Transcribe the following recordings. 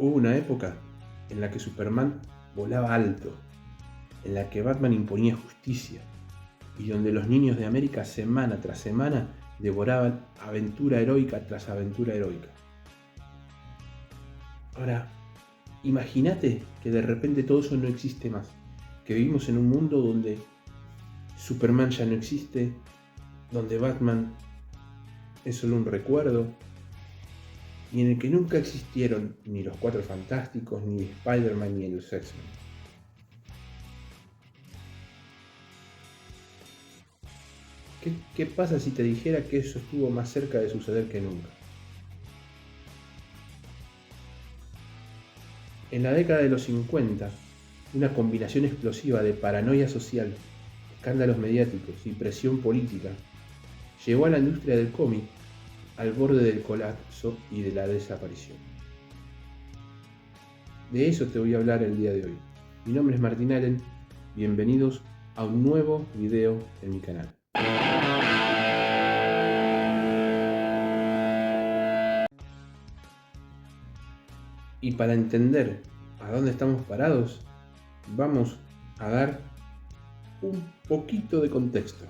Hubo una época en la que Superman volaba alto, en la que Batman imponía justicia y donde los niños de América semana tras semana devoraban aventura heroica tras aventura heroica. Ahora, imagínate que de repente todo eso no existe más, que vivimos en un mundo donde Superman ya no existe, donde Batman es solo un recuerdo, y en el que nunca existieron ni los Cuatro Fantásticos, ni Spider-Man, ni los X-Men. ¿Qué pasa si te dijera que eso estuvo más cerca de suceder que nunca? En la década de los 50, una combinación explosiva de paranoia social, escándalos mediáticos y presión política llevó a la industria del cómic al borde del colapso y de la desaparición. De eso te voy a hablar el día de hoy. Mi nombre es Martín Allen, bienvenidos a un nuevo video en mi canal. Y para entender a dónde estamos parados, vamos a dar un poquito de contexto.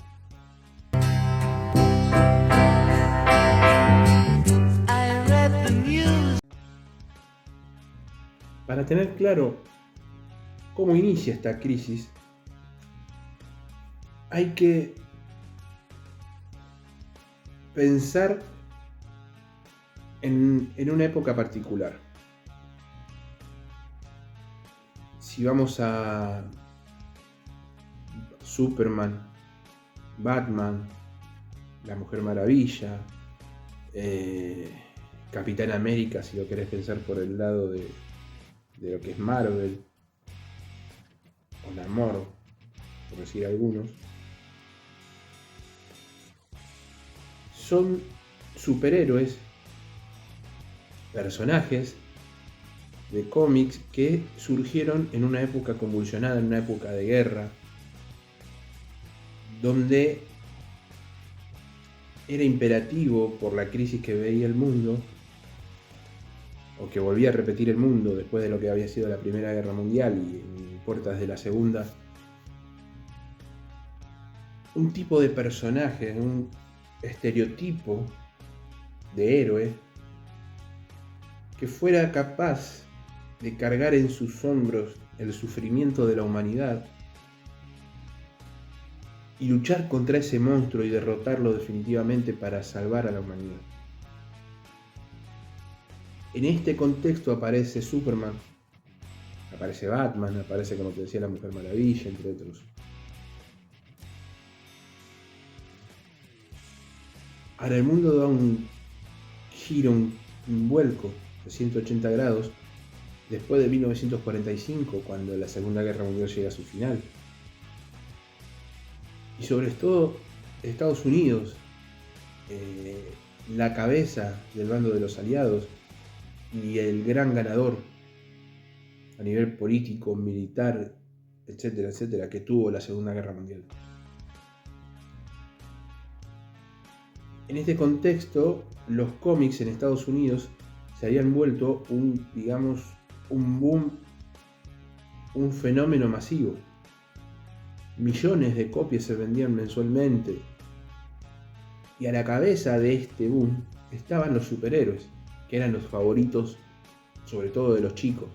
Para tener claro cómo inicia esta crisis, hay que pensar en una época particular. Si vamos a Superman, Batman, la Mujer Maravilla, Capitán América, si lo querés pensar por el lado de lo que es Marvel, o Namor, por decir algunos, son superhéroes, personajes de cómics que surgieron en una época convulsionada, en una época de guerra, donde era imperativo por la crisis que veía el mundo, o que volvía a repetir el mundo después de lo que había sido la Primera Guerra Mundial y en puertas de la Segunda, un tipo de personaje, un estereotipo de héroe que fuera capaz de cargar en sus hombros el sufrimiento de la humanidad y luchar contra ese monstruo y derrotarlo definitivamente para salvar a la humanidad. En este contexto aparece Superman, aparece Batman, aparece, como te decía, la Mujer Maravilla, entre otros. Ahora el mundo da un giro, un vuelco de 180 grados después de 1945, cuando la Segunda Guerra Mundial llega a su final. Y sobre todo Estados Unidos, la cabeza del bando de los aliados y el gran ganador a nivel político, militar, etcétera, etcétera, que tuvo la Segunda Guerra Mundial. En este contexto, los cómics en Estados Unidos se habían vuelto un boom, un fenómeno masivo. Millones de copias se vendían mensualmente. Y a la cabeza de este boom estaban los superhéroes, que eran los favoritos, sobre todo de los chicos.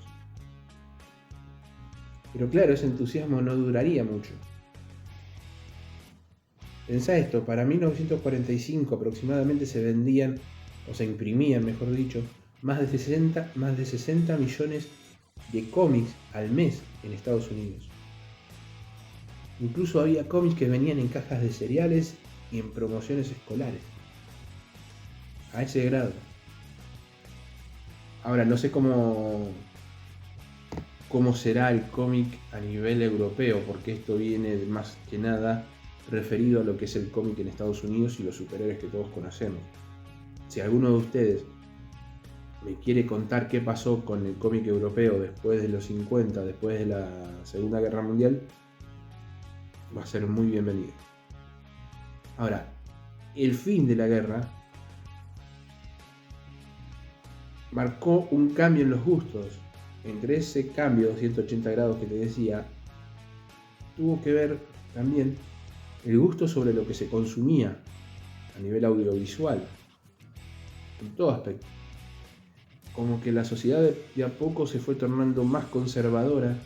Pero claro, ese entusiasmo no duraría mucho. Pensá esto, para 1945 aproximadamente se vendían, o se imprimían, mejor dicho, más de 60 millones de cómics al mes en Estados Unidos. Incluso había cómics que venían en cajas de cereales y en promociones escolares. A ese grado. Ahora, no sé cómo será el cómic a nivel europeo, porque esto viene más que nada referido a lo que es el cómic en Estados Unidos y los superhéroes que todos conocemos. Si alguno de ustedes me quiere contar qué pasó con el cómic europeo después de los 50, después de la Segunda Guerra Mundial, va a ser muy bienvenido. Ahora, el fin de la guerra marcó un cambio en los gustos. Entre ese cambio de 180 grados que te decía, tuvo que ver también el gusto sobre lo que se consumía a nivel audiovisual, en todo aspecto. Como que la sociedad de a poco se fue tornando más conservadora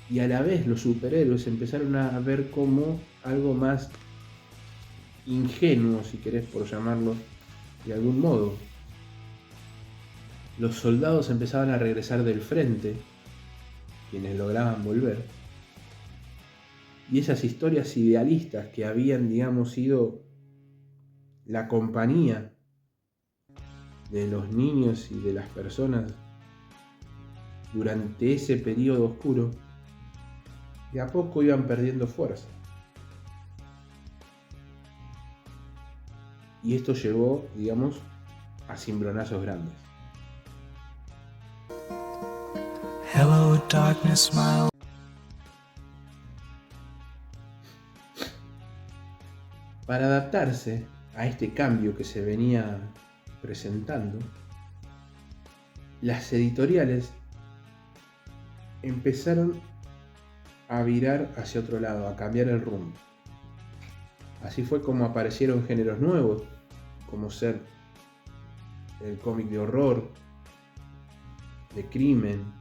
y a la vez los superhéroes empezaron a ver como algo más ingenuo, si querés por llamarlo de algún modo. Los soldados empezaban a regresar del frente, quienes lograban volver, y esas historias idealistas que habían, digamos, sido la compañía de los niños y de las personas durante ese periodo oscuro, de a poco iban perdiendo fuerza. Y esto llegó, digamos, a cimbronazos grandes. Hello, darkness, my old... Para adaptarse a este cambio que se venía presentando, las editoriales empezaron a virar hacia otro lado, a cambiar el rumbo. Así fue como aparecieron géneros nuevos, como ser el cómic de horror, de crimen,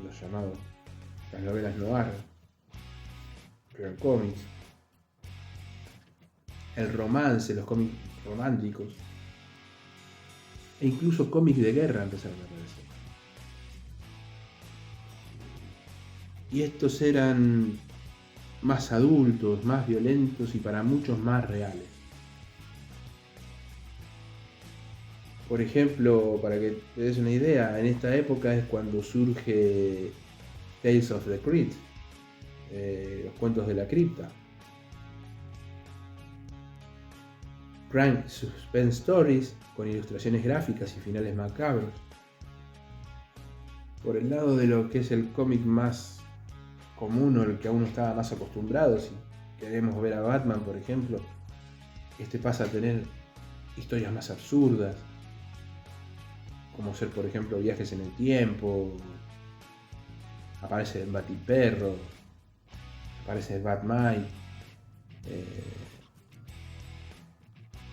los llamados las novelas noir, real cómics, el romance, los cómics románticos, e incluso cómics de guerra empezaron a aparecer. Y estos eran más adultos, más violentos y para muchos más reales. Por ejemplo, para que te des una idea, en esta época es cuando surge Tales of the Crypt, los cuentos de la cripta. Crime Suspense Stories, con ilustraciones gráficas y finales macabros. Por el lado de lo que es el cómic más común o el que aún estaba más acostumbrado, si queremos ver a Batman, por ejemplo, este pasa a tener historias más absurdas, como ser, por ejemplo, viajes en el tiempo, aparece el Batiperro, aparece el Batmite,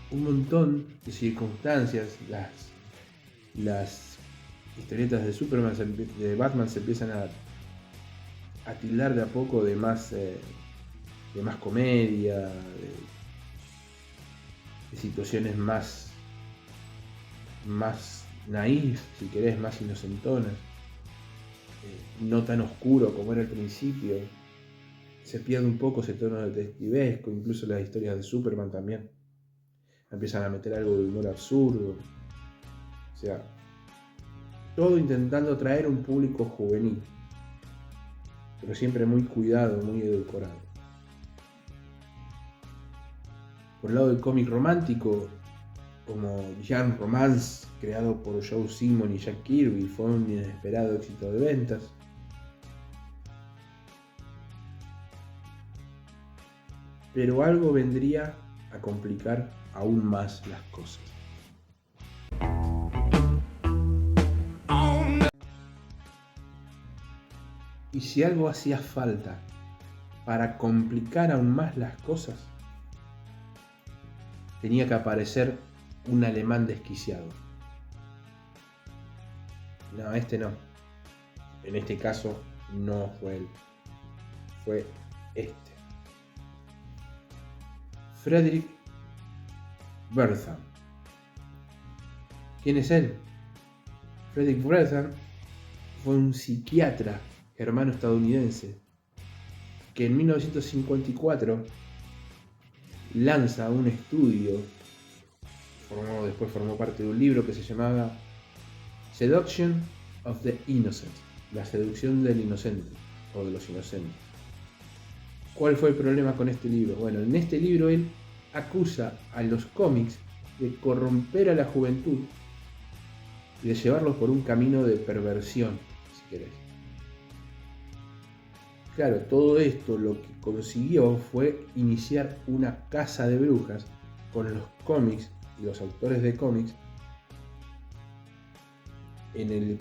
un montón de circunstancias. Las historietas de Superman, de Batman se empiezan a tildar de a poco de más comedia, de situaciones más naif, si querés, más inocentonas, no tan oscuro como era al principio. Se pierde un poco ese tono detectivesco, incluso las historias de Superman también empiezan a meter algo de humor absurdo. O sea, todo intentando atraer un público juvenil, pero siempre muy cuidado, muy edulcorado. Por el lado del cómic romántico, como Young Romance, creado por Joe Simon y Jack Kirby, fue un inesperado éxito de ventas. Pero algo vendría a complicar aún más las cosas. Y si algo hacía falta para complicar aún más las cosas, tenía que aparecer un alemán desquiciado. No, este no. En este caso no fue él. Fue este. Frederick Wertham. ¿Quién es él? Frederick Wertham fue un psiquiatra germano-estadounidense que en 1954 lanza un estudio, después formó parte de un libro que se llamaba Seduction of the Innocent, la seducción del inocente o de los inocentes. ¿Cuál fue el problema con este libro? Bueno, en este libro él acusa a los cómics de corromper a la juventud y de llevarlos por un camino de perversión, si querés. Claro, todo esto lo que consiguió fue iniciar una caza de brujas con los cómics y los autores de cómics en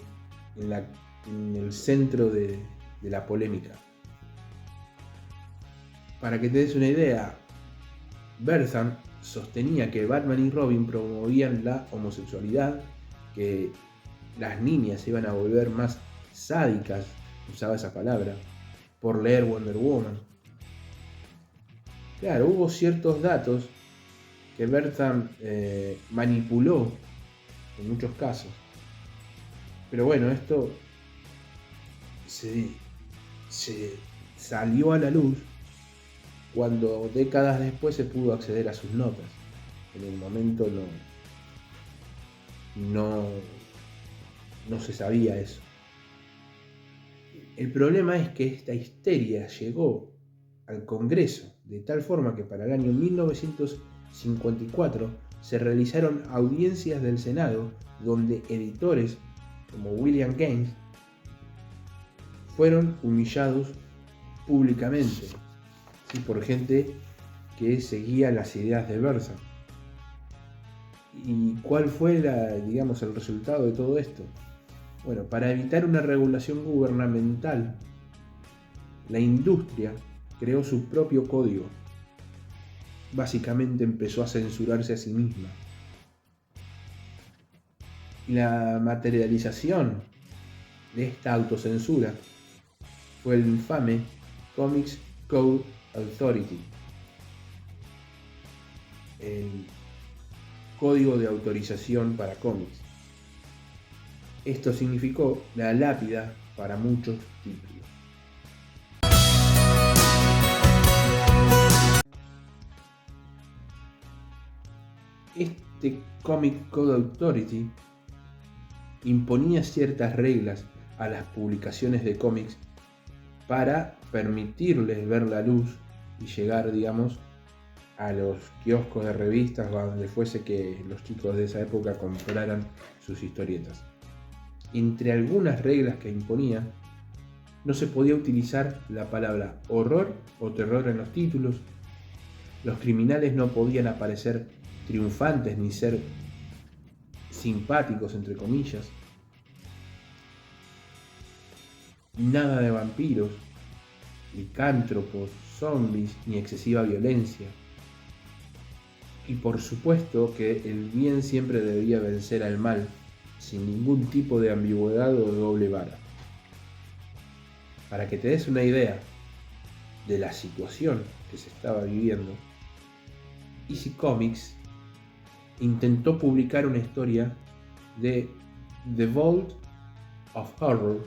el centro de la polémica. Para que te des una idea, Bertham sostenía que Batman y Robin promovían la homosexualidad, que las niñas se iban a volver más sádicas, usaba esa palabra, por leer Wonder Woman. Claro, hubo ciertos datos que Bertham manipuló en muchos casos. Pero bueno, esto se salió a la luz cuando décadas después se pudo acceder a sus notas. En el momento no se sabía eso. El problema es que esta histeria llegó al Congreso de tal forma que para el año 1954 se realizaron audiencias del Senado donde editores como William Gaines fueron humillados públicamente, ¿sí? Por gente que seguía las ideas de Bertham. ¿Y cuál fue el resultado de todo esto? Bueno, para evitar una regulación gubernamental, la industria creó su propio código. Básicamente empezó a censurarse a sí misma. Y la materialización de esta autocensura fue el infame Comics Code Authority, el código de autorización para cómics. Esto significó la lápida para muchos títulos. Este Comic Code Authority imponía ciertas reglas a las publicaciones de cómics para permitirles ver la luz y llegar, a los kioscos de revistas o a donde fuese que los chicos de esa época compraran sus historietas. Entre algunas reglas que imponía, no se podía utilizar la palabra horror o terror en los títulos, los criminales no podían aparecer triunfantes ni ser simpáticos, entre comillas, nada de vampiros, licántropos, zombies ni excesiva violencia. Y por supuesto que el bien siempre debía vencer al mal, sin ningún tipo de ambigüedad o doble vara. Para que te des una idea de la situación que se estaba viviendo, EC Comics intentó publicar una historia de The Vault of Horror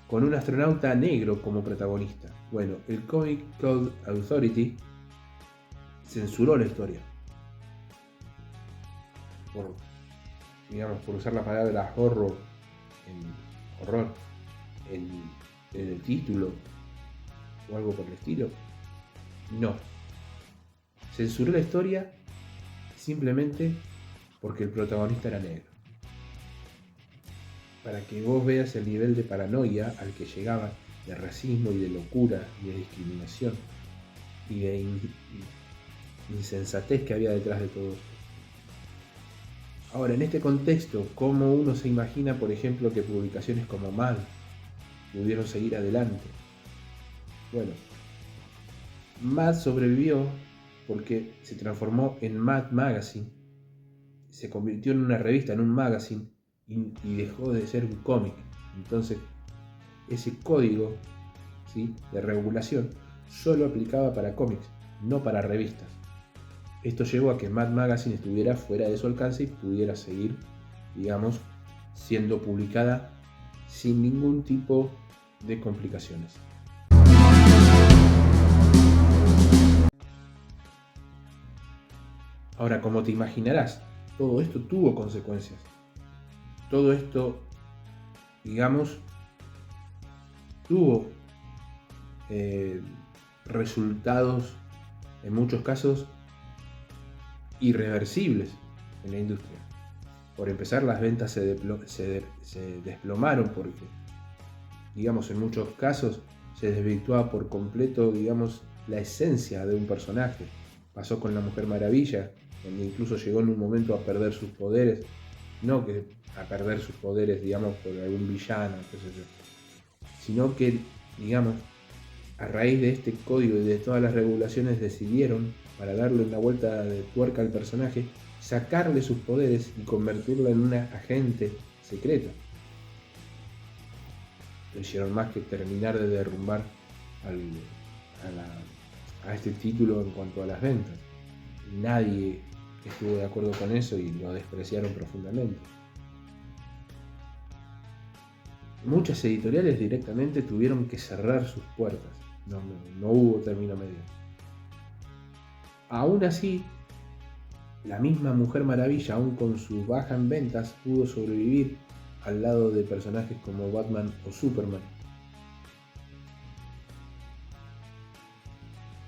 con un astronauta negro como protagonista. Bueno, el Comic Code Authority censuró la historia por usar la palabra horror en el título o algo por el estilo. No, censuró la historia simplemente porque el protagonista era negro. Para que vos veas el nivel de paranoia al que llegaba, de racismo y de locura y de discriminación y de insensatez que había detrás de todo esto. Ahora, en este contexto, ¿cómo uno se imagina, por ejemplo, que publicaciones como Mad pudieron seguir adelante? Bueno, Mad sobrevivió porque se transformó en Mad Magazine, se convirtió en una revista, en un magazine, y dejó de ser un cómic. Entonces, ese código, ¿sí?, de regulación solo aplicaba para cómics, no para revistas. Esto llevó a que Mad Magazine estuviera fuera de su alcance y pudiera seguir, siendo publicada sin ningún tipo de complicaciones. Ahora, como te imaginarás, todo esto tuvo consecuencias. Todo esto, tuvo resultados, en muchos casos, irreversibles en la industria. Por empezar, las ventas se desplomaron porque, en muchos casos se desvirtuaba por completo, la esencia de un personaje. Pasó con la Mujer Maravilla, donde incluso llegó en un momento a perder sus poderes no que a perder sus poderes, digamos, por algún villano, qué sé yo, sino que, digamos, a raíz de este código y de todas las regulaciones decidieron, para darle una vuelta de tuerca al personaje, sacarle sus poderes y convertirla en una agente secreta. No hicieron más que terminar de derrumbar a este título en cuanto a las ventas. Nadie estuvo de acuerdo con eso y lo despreciaron profundamente. Muchas editoriales directamente tuvieron que cerrar sus puertas. No hubo término medio. Aún así, la misma Mujer Maravilla, aún con su baja en ventas, pudo sobrevivir al lado de personajes como Batman o Superman.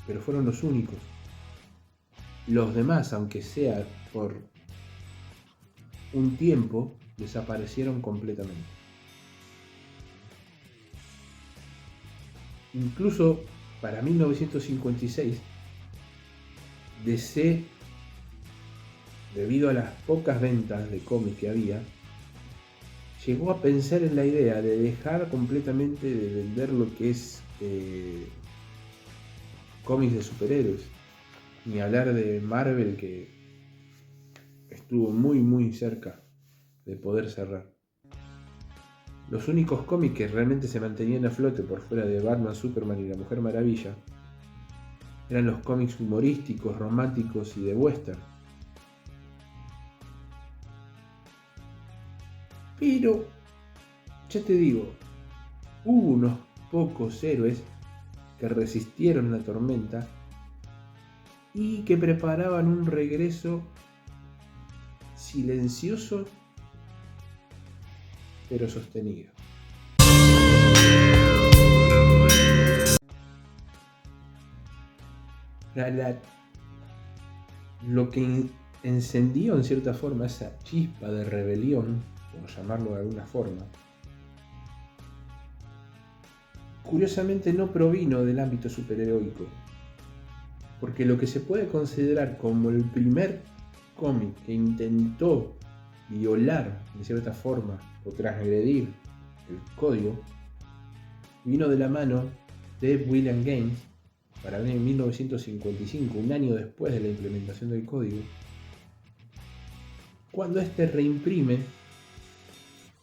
Pero fueron los únicos. Los demás, aunque sea por un tiempo, desaparecieron completamente. Incluso para 1956, DC, debido a las pocas ventas de cómics que había, llegó a pensar en la idea de dejar completamente de vender lo que es cómics de superhéroes. Ni hablar de Marvel, que estuvo muy cerca de poder cerrar. Los únicos cómics que realmente se mantenían a flote por fuera de Batman, Superman y la Mujer Maravilla eran los cómics humorísticos, románticos y de western. Pero, ya te digo, hubo unos pocos héroes que resistieron la tormenta y que preparaban un regreso silencioso pero sostenido. Lo que encendió en cierta forma esa chispa de rebelión, por llamarlo de alguna forma, curiosamente no provino del ámbito superheroico, porque lo que se puede considerar como el primer cómic que intentó violar de cierta forma o transgredir el código vino de la mano de William Gaines para el año 1955, un año después de la implementación del código, cuando este reimprime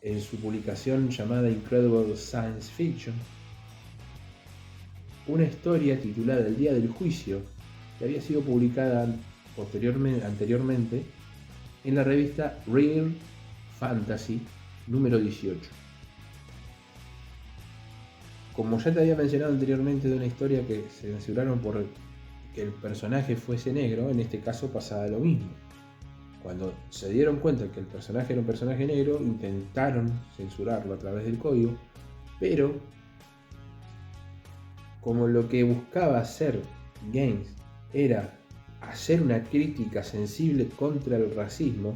en su publicación llamada Incredible Science Fiction una historia titulada El Día del Juicio, que había sido publicada anteriormente en la revista Real Fantasy número 18. Como ya te había mencionado anteriormente de una historia que se censuraron por que el personaje fuese negro, en este caso pasaba lo mismo. Cuando se dieron cuenta que el personaje era un personaje negro, intentaron censurarlo a través del código, pero como lo que buscaba hacer Gaines era hacer una crítica sensible contra el racismo,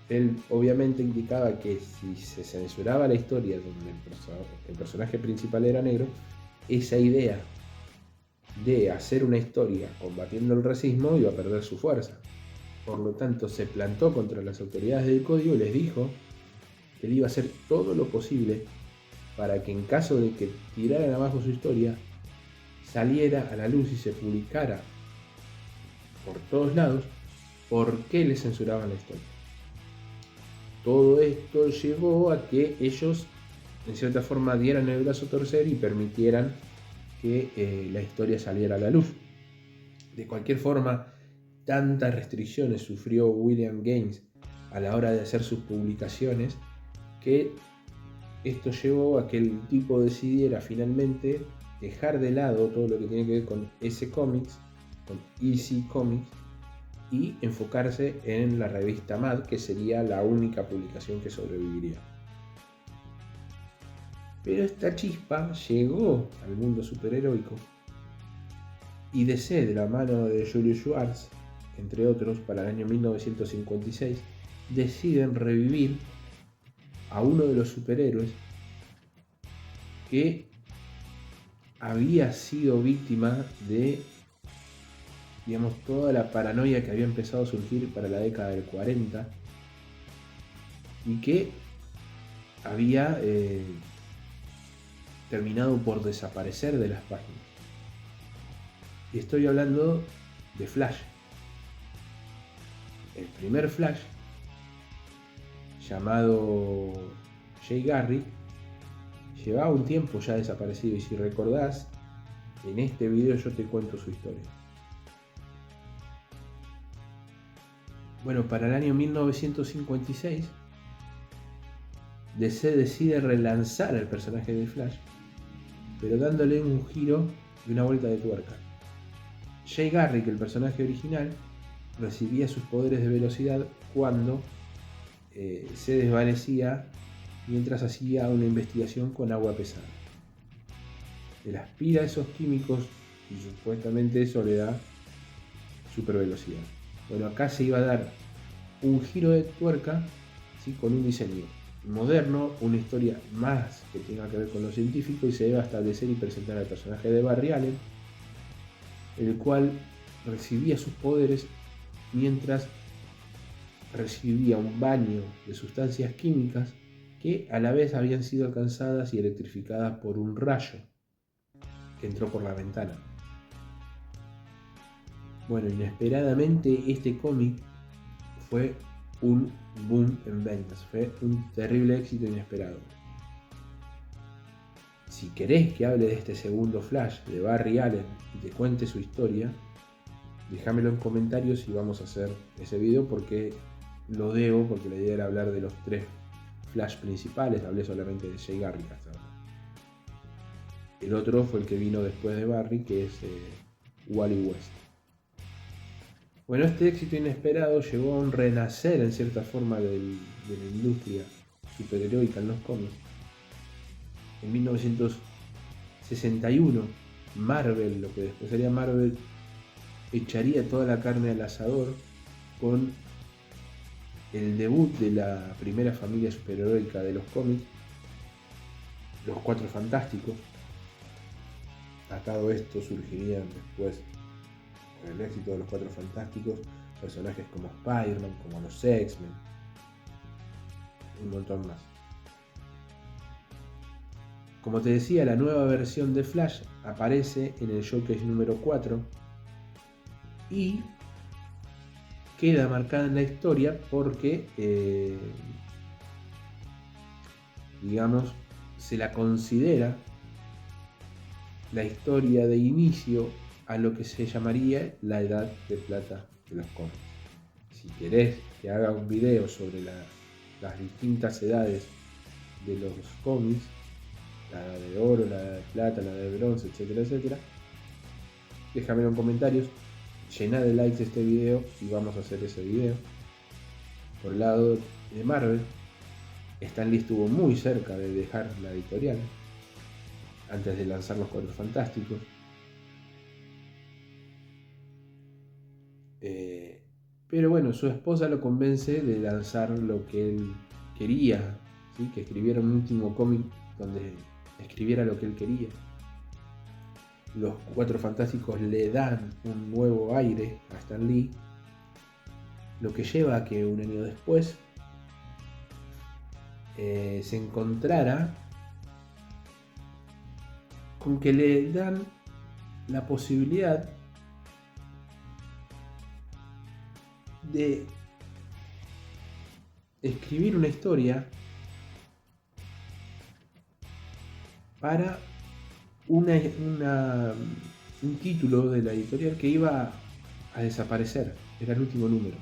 él obviamente indicaba que si se censuraba la historia donde el personaje principal era negro, esa idea de hacer una historia combatiendo el racismo iba a perder su fuerza. Por lo tanto, se plantó contra las autoridades del código y les dijo que él iba a hacer todo lo posible para que en caso de que tiraran abajo su historia, saliera a la luz y se publicara por todos lados por qué le censuraban la historia. Todo esto llevó a que ellos en cierta forma dieran el brazo a torcer y permitieran que la historia saliera a la luz. De cualquier forma, tantas restricciones sufrió William Gaines a la hora de hacer sus publicaciones que esto llevó a que el tipo decidiera finalmente dejar de lado todo lo que tiene que ver con EC Comics, con EC Comics, y enfocarse en la revista Mad, que sería la única publicación que sobreviviría. Pero esta chispa llegó al mundo superheroico y DC, de la mano de Julius Schwartz, entre otros, para el año 1956, deciden revivir a uno de los superhéroes que había sido víctima de, digamos, toda la paranoia que había empezado a surgir para la década del 40 y que había terminado por desaparecer de las páginas. Y estoy hablando de Flash. El primer Flash, llamado Jay Garrick, llevaba un tiempo ya desaparecido, y si recordás, en este video yo te cuento su historia. Bueno, para el año 1956, DC decide relanzar el personaje de Flash, pero dándole un giro y una vuelta de tuerca. Jay Garrick, el personaje original, recibía sus poderes de velocidad cuando se desvanecía mientras hacía una investigación con agua pesada. Él aspira esos químicos y supuestamente eso le da super velocidad. Bueno, acá se iba a dar un giro de tuerca, ¿sí? Con un diseño moderno, una historia más que tenga que ver con lo científico, y se iba a establecer y presentar al personaje de Barry Allen, el cual recibía sus poderes mientras recibía un baño de sustancias químicas que a la vez habían sido alcanzadas y electrificadas por un rayo que entró por la ventana. Bueno, inesperadamente este cómic fue un boom en ventas, fue un terrible éxito inesperado. Si querés que hable de este segundo Flash de Barry Allen y te cuente su historia, déjamelo en comentarios y vamos a hacer ese video, porque lo debo, porque la idea era hablar de los 3 Flash principales. Hablé solamente de Jay Garrick hasta ahora. El otro fue el que vino después de Barry, que es Wally West. Bueno, este éxito inesperado llevó a un renacer en cierta forma de la industria superheroica en los cómics. En 1961, Marvel, lo que después sería Marvel, echaría toda la carne al asador con el debut de la primera familia superheroica de los cómics, los Cuatro Fantásticos. A todo esto surgirían después, con el éxito de los Cuatro Fantásticos, personajes como Spider-Man, como los X-Men, un montón más. Como te decía, la nueva versión de Flash aparece en el Showcase número 4 y queda marcada en la historia porque, digamos, se la considera la historia de inicio a lo que se llamaría la edad de plata de los cómics. Si querés que haga un video sobre las distintas edades de los cómics, la edad de oro, la edad de plata, la edad de bronce, etcétera, etcétera, déjamelo en comentarios, llená de likes este video y vamos a hacer ese video. Por el lado de Marvel, Stan Lee estuvo muy cerca de dejar la editorial antes de lanzar los Cuatro Fantásticos. Pero bueno, su esposa lo convence de lanzar lo que él quería, ¿sí? Que escribiera un último cómic donde escribiera lo que él quería. Los Cuatro Fantásticos le dan un nuevo aire a Stan Lee, lo que lleva a que un año después se encontrara con que le dan la posibilidad de escribir una historia para un título de la editorial que iba a desaparecer, era el último número.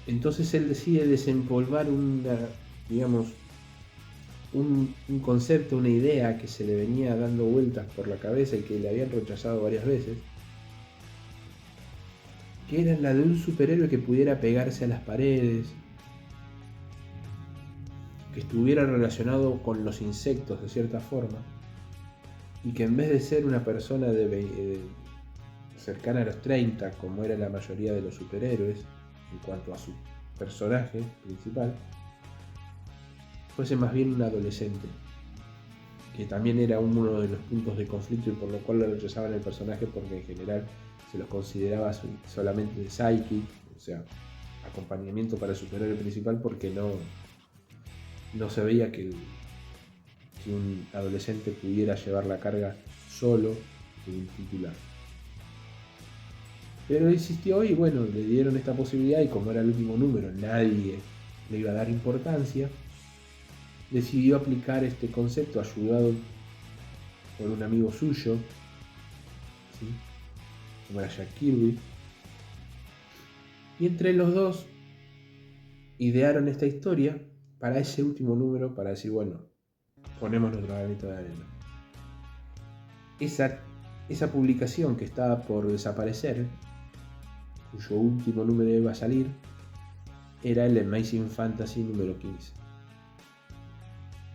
Entonces él decide desempolvar un concepto, una idea que se le venía dando vueltas por la cabeza y que le habían rechazado varias veces, que era la de un superhéroe que pudiera pegarse a las paredes, que estuviera relacionado con los insectos de cierta forma, y que en vez de ser una persona cercana a los 30, como era la mayoría de los superhéroes en cuanto a su personaje principal, fuese más bien un adolescente, que también era uno de los puntos de conflicto y por lo cual lo rechazaban el personaje, porque en general se los consideraba solamente de psychic, o sea, acompañamiento para el superhéroe principal porque no se veía que un adolescente pudiera llevar la carga solo de un titular. Pero insistió y bueno, le dieron esta posibilidad y como era el último número, nadie le iba a dar importancia, decidió aplicar este concepto ayudado por un amigo suyo, ¿sí? Como era Jack Kirby. Y entre los dos idearon esta historia para ese último número, para decir, bueno, ponemos nuestro granito de arena. Esa publicación que estaba por desaparecer, cuyo último número iba a salir, era el Amazing Fantasy número 15.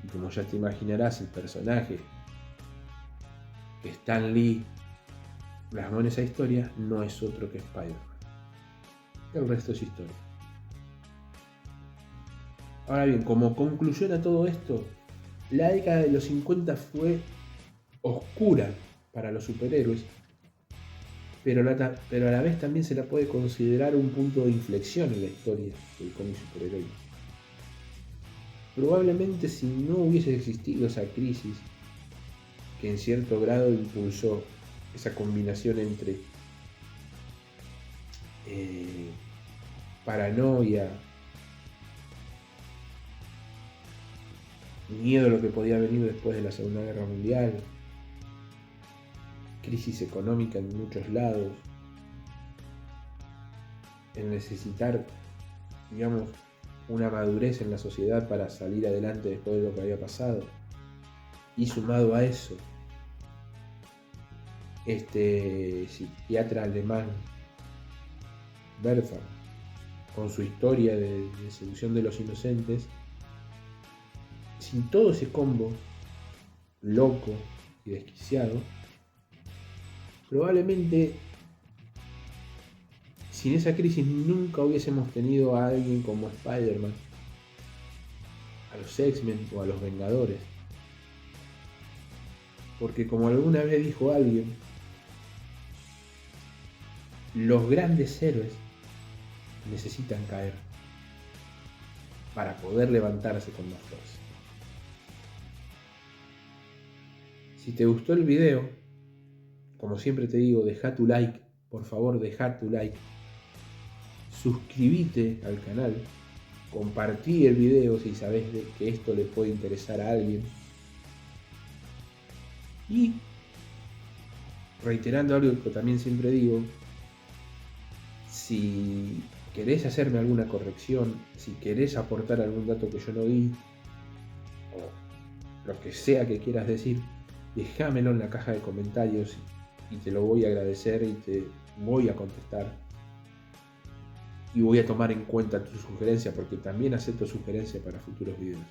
Y como ya te imaginarás, el personaje que Stan Lee plasmó en esa historia no es otro que Spider-Man. El resto es historia. Ahora bien, como conclusión a todo esto, la década de los 50 fue oscura para los superhéroes, pero a la vez también se la puede considerar un punto de inflexión en la historia del cómic superheroico. Probablemente si no hubiese existido esa crisis que en cierto grado impulsó esa combinación entre paranoia, miedo a lo que podía venir después de la Segunda Guerra Mundial, crisis económica en muchos lados, el necesitar, digamos, una madurez en la sociedad para salir adelante después de lo que había pasado. Y sumado a eso, este psiquiatra alemán, Werther, con su historia de seducción de los inocentes, sin todo ese combo loco y desquiciado, probablemente sin esa crisis nunca hubiésemos tenido a alguien como Spider-Man, a los X-Men o a los Vengadores. Porque como alguna vez dijo alguien, los grandes héroes necesitan caer para poder levantarse con más fuerza. Si te gustó el video, como siempre te digo, deja tu like, por favor deja tu like. Suscríbete al canal, compartí el video si sabes que esto le puede interesar a alguien. Y reiterando algo que también siempre digo, si querés hacerme alguna corrección, si querés aportar algún dato que yo no di, o lo que sea que quieras decir, déjamelo en la caja de comentarios y te lo voy a agradecer y te voy a contestar. Y voy a tomar en cuenta tu sugerencia porque también acepto sugerencias para futuros videos.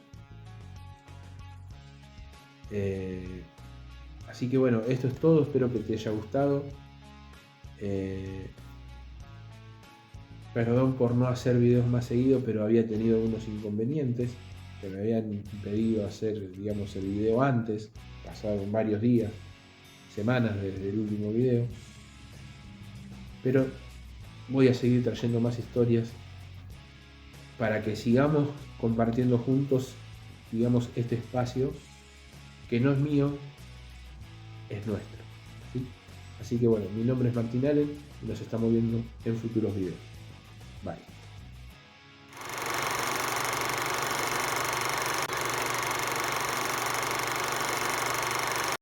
Así que bueno, esto es todo, espero que te haya gustado. Perdón por no hacer videos más seguido, pero había tenido unos inconvenientes que me habían impedido hacer, digamos, el video antes. Pasaron varios días, semanas desde el último video. Pero voy a seguir trayendo más historias para que sigamos compartiendo juntos, digamos, este espacio que no es mío, es nuestro, ¿sí? Así que bueno, mi nombre es Martín Allen y nos estamos viendo en futuros videos. Bye.